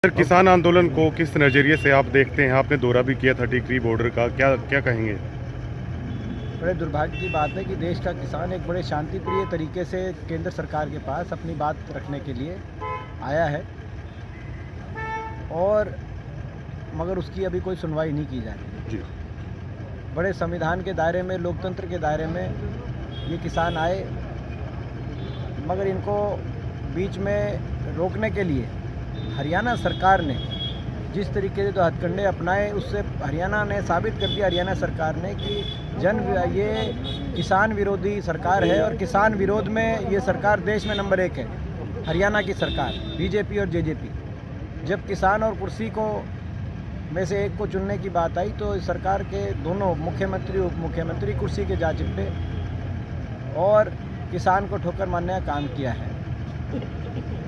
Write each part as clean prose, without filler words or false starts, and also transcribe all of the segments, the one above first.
Sir, किसान आंदोलन को किस नज़रिए से आप देखते हैं? आपने दौरा भी किया था टिकरी बॉर्डर का, क्या क्या कहेंगे? बड़े दुर्भाग्य की बात है कि देश का किसान एक बड़े शांतिप्रिय तरीके से केंद्र सरकार के पास अपनी बात रखने के लिए आया है और मगर उसकी अभी कोई सुनवाई नहीं की जा रही। जी। बड़े संविधान के दायरे में, लोकतंत्र के दायरे में ये किसान आए, मगर इनको बीच में रोकने के लिए हरियाणा सरकार ने जिस तरीके से तो हथकंडे अपनाए, उससे हरियाणा ने साबित कर दिया, हरियाणा सरकार ने, कि ये किसान विरोधी सरकार है और किसान विरोध में ये सरकार देश में नंबर 1 है। हरियाणा की सरकार, बीजेपी और जेजेपी। जब किसान और कुर्सी को में से एक को चुनने की बात आई तो सरकार के दोनों मुख्यमंत्री उप मुख्यमंत्री कुर्सी के जा चिपटे और किसान को ठोकर मारने का काम किया है।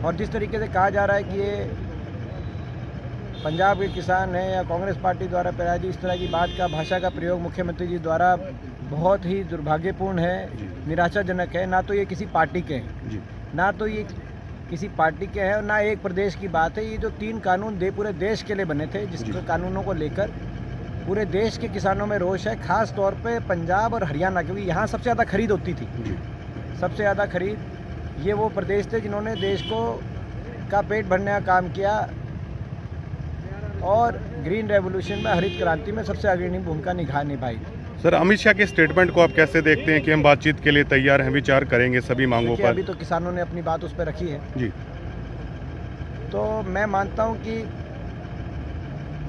और जिस तरीके से कहा जा रहा है कि ये पंजाब के किसान हैं या कांग्रेस पार्टी द्वारा पराजित, इस तरह की बात का, भाषा का प्रयोग मुख्यमंत्री जी द्वारा बहुत ही दुर्भाग्यपूर्ण है, निराशाजनक है। ना तो ये किसी पार्टी के हैं, ना तो ये किसी पार्टी के हैं और ना एक प्रदेश की बात है। ये जो 3 कानून पूरे देश के लिए बने थे, जिस कानूनों को लेकर पूरे देश के किसानों में रोष है, खास तौर पे पंजाब और हरियाणा, क्योंकि यहाँ सबसे ज़्यादा खरीद होती थी। सबसे ज़्यादा खरीद ये वो प्रदेश थे जिन्होंने देश का पेट भरने का काम किया और ग्रीन रेवोल्यूशन में, हरित क्रांति में सबसे अग्रणी भूमिका निभाई। सर, अमित शाह के स्टेटमेंट को आप कैसे देखते हैं कि हम बातचीत के लिए तैयार हैं, विचार करेंगे सभी मांगों पर? अभी तो किसानों ने अपनी बात उस पर रखी है जी। तो मैं मानता हूं कि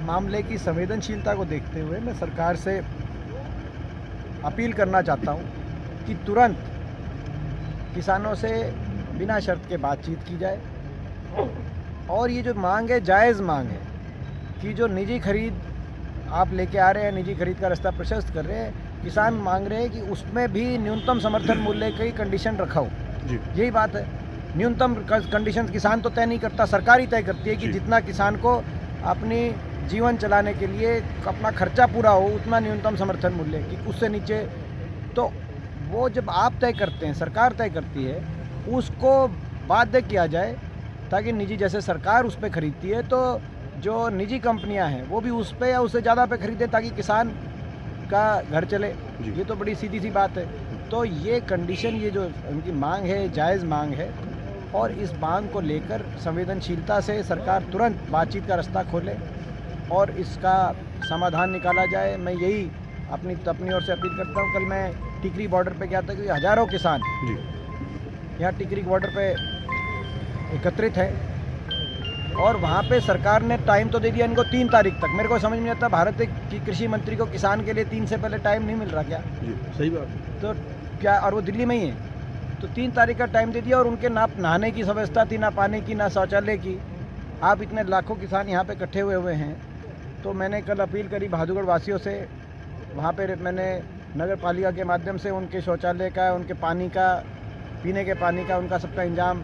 मामले की संवेदनशीलता को देखते हुए मैं सरकार से अपील करना चाहता हूं कि तुरंत किसानों से बिना शर्त के बातचीत की जाए और ये जो मांग है, जायज़ मांग है कि जो निजी खरीद आप लेके आ रहे हैं, निजी खरीद का रास्ता प्रशस्त कर रहे हैं, किसान मांग रहे हैं कि उसमें भी न्यूनतम समर्थन मूल्य की कंडीशन रखा हो। यही बात है। न्यूनतम कंडीशन किसान तो तय नहीं करता, सरकार ही तय करती है कि जितना किसान को अपनी जीवन चलाने के लिए अपना खर्चा पूरा हो उतना न्यूनतम समर्थन मूल्य की, उससे नीचे तो वो जब आप तय करते हैं, सरकार तय करती है, उसको बाध्य किया जाए ताकि निजी, जैसे सरकार उस पर खरीदती है तो जो निजी कंपनियां हैं वो भी उस पे या उससे ज़्यादा पे खरीदे ताकि किसान का घर चले। ये तो बड़ी सीधी सी बात है। तो ये कंडीशन, ये जो उनकी मांग है, जायज़ मांग है और इस मांग को लेकर संवेदनशीलता से सरकार तुरंत बातचीत का रास्ता खोले और इसका समाधान निकाला जाए। मैं यही अपनी ओर से अपील करता हूँ। कल मैं टिकरी बॉर्डर पे गया था क्योंकि हज़ारों किसान यहाँ टिकरी बॉर्डर पे एकत्रित है और वहाँ पे सरकार ने टाइम तो दे दिया इनको 3 तारीख तक। मेरे को समझ में नहीं आता, भारत की कृषि मंत्री को किसान के लिए 3 से पहले टाइम नहीं मिल रहा क्या? सही बात। तो क्या, और वो दिल्ली में ही है, तो 3 तारीख का टाइम दे दिया और उनके ना नहाने की व्यवस्था थी, ना पानी की, ना शौचालय की। आप इतने लाखों किसान यहाँ पे इकट्ठे हुए हैं। तो मैंने कल अपील करी बहादुरगढ़ वासियों से, वहाँ पर मैंने नगर पालिका के माध्यम से उनके शौचालय का, उनके पानी का, पीने के पानी का, उनका सबका इंतजाम,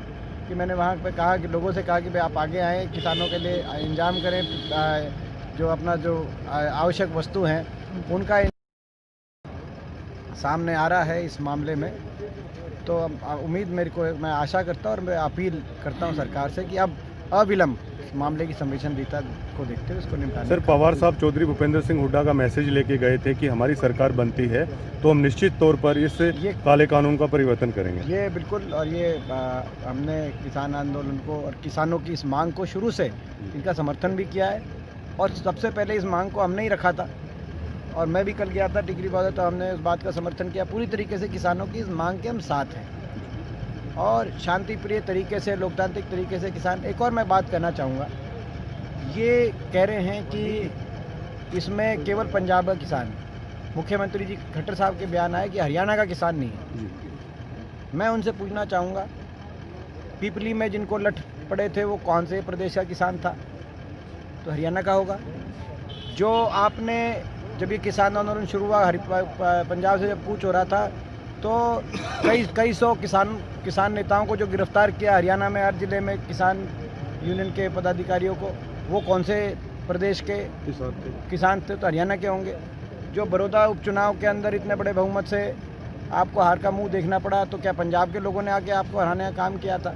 कि मैंने वहाँ पे कहा कि लोगों से कहा कि भाई आप आगे आएँ, किसानों के लिए इंतजाम करें, जो अपना जो आवश्यक वस्तु हैं उनका सामने आ रहा है इस मामले में। तो उम्मीद मैं आशा करता हूँ और मैं अपील करता हूँ सरकार से कि अब अविलंब इस मामले की संवेदनशीलता को देखते हुए इसको निपटाना। सर, पवार साहब चौधरी भूपेंद्र सिंह हुड्डा का मैसेज लेके गए थे कि हमारी सरकार बनती है तो हम निश्चित तौर पर इस काले कानून का परिवर्तन करेंगे। ये बिल्कुल, और ये हमने किसान आंदोलन को और किसानों की इस मांग को शुरू से इनका समर्थन भी किया है और सबसे पहले इस मांग को हमने ही रखा था और मैं भी कल गया था टिकरी बॉर्डर, तो हमने इस बात का समर्थन किया। पूरी तरीके से किसानों की इस मांग के हम साथ हैं और शांतिप्रिय तरीके से, लोकतांत्रिक तरीके से किसान। एक और मैं बात करना चाहूँगा, ये कह रहे हैं कि इसमें केवल पंजाब का किसान, मुख्यमंत्री जी खट्टर साहब के बयान आए कि हरियाणा का किसान नहीं है। मैं उनसे पूछना चाहूँगा, पिपली में जिनको लठ पड़े थे वो कौन से प्रदेश का किसान था? तो हरियाणा का होगा। जो आपने, जब ये किसान आंदोलन शुरू हुआ, पंजाब से जब कूच हो रहा था तो कई सौ किसान नेताओं को जो गिरफ्तार किया हरियाणा में, हर जिले में किसान यूनियन के पदाधिकारियों को, वो कौन से प्रदेश के किसान थे? तो हरियाणा के होंगे। जो बड़ौदा उपचुनाव के अंदर इतने बड़े बहुमत से आपको हार का मुंह देखना पड़ा, तो क्या पंजाब के लोगों ने आके आपको हराने का काम किया था?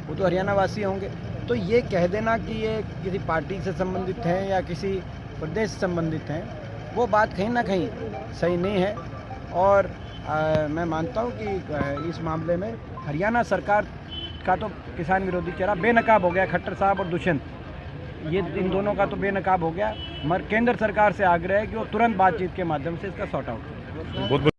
वो तो हरियाणा वासी होंगे। तो ये कह देना कि ये किसी पार्टी से संबंधित हैं या किसी प्रदेश से संबंधित हैं, वो बात कहीं ना कहीं सही नहीं है। और मैं मानता हूँ कि इस मामले में हरियाणा सरकार का तो किसान विरोधी चेहरा बेनकाब हो गया। खट्टर साहब और दुष्यंत, ये इन दोनों का तो बेनकाब हो गया। मगर केंद्र सरकार से आग्रह है कि वो तुरंत बातचीत के माध्यम से इसका सॉर्ट आउट करें। बहुत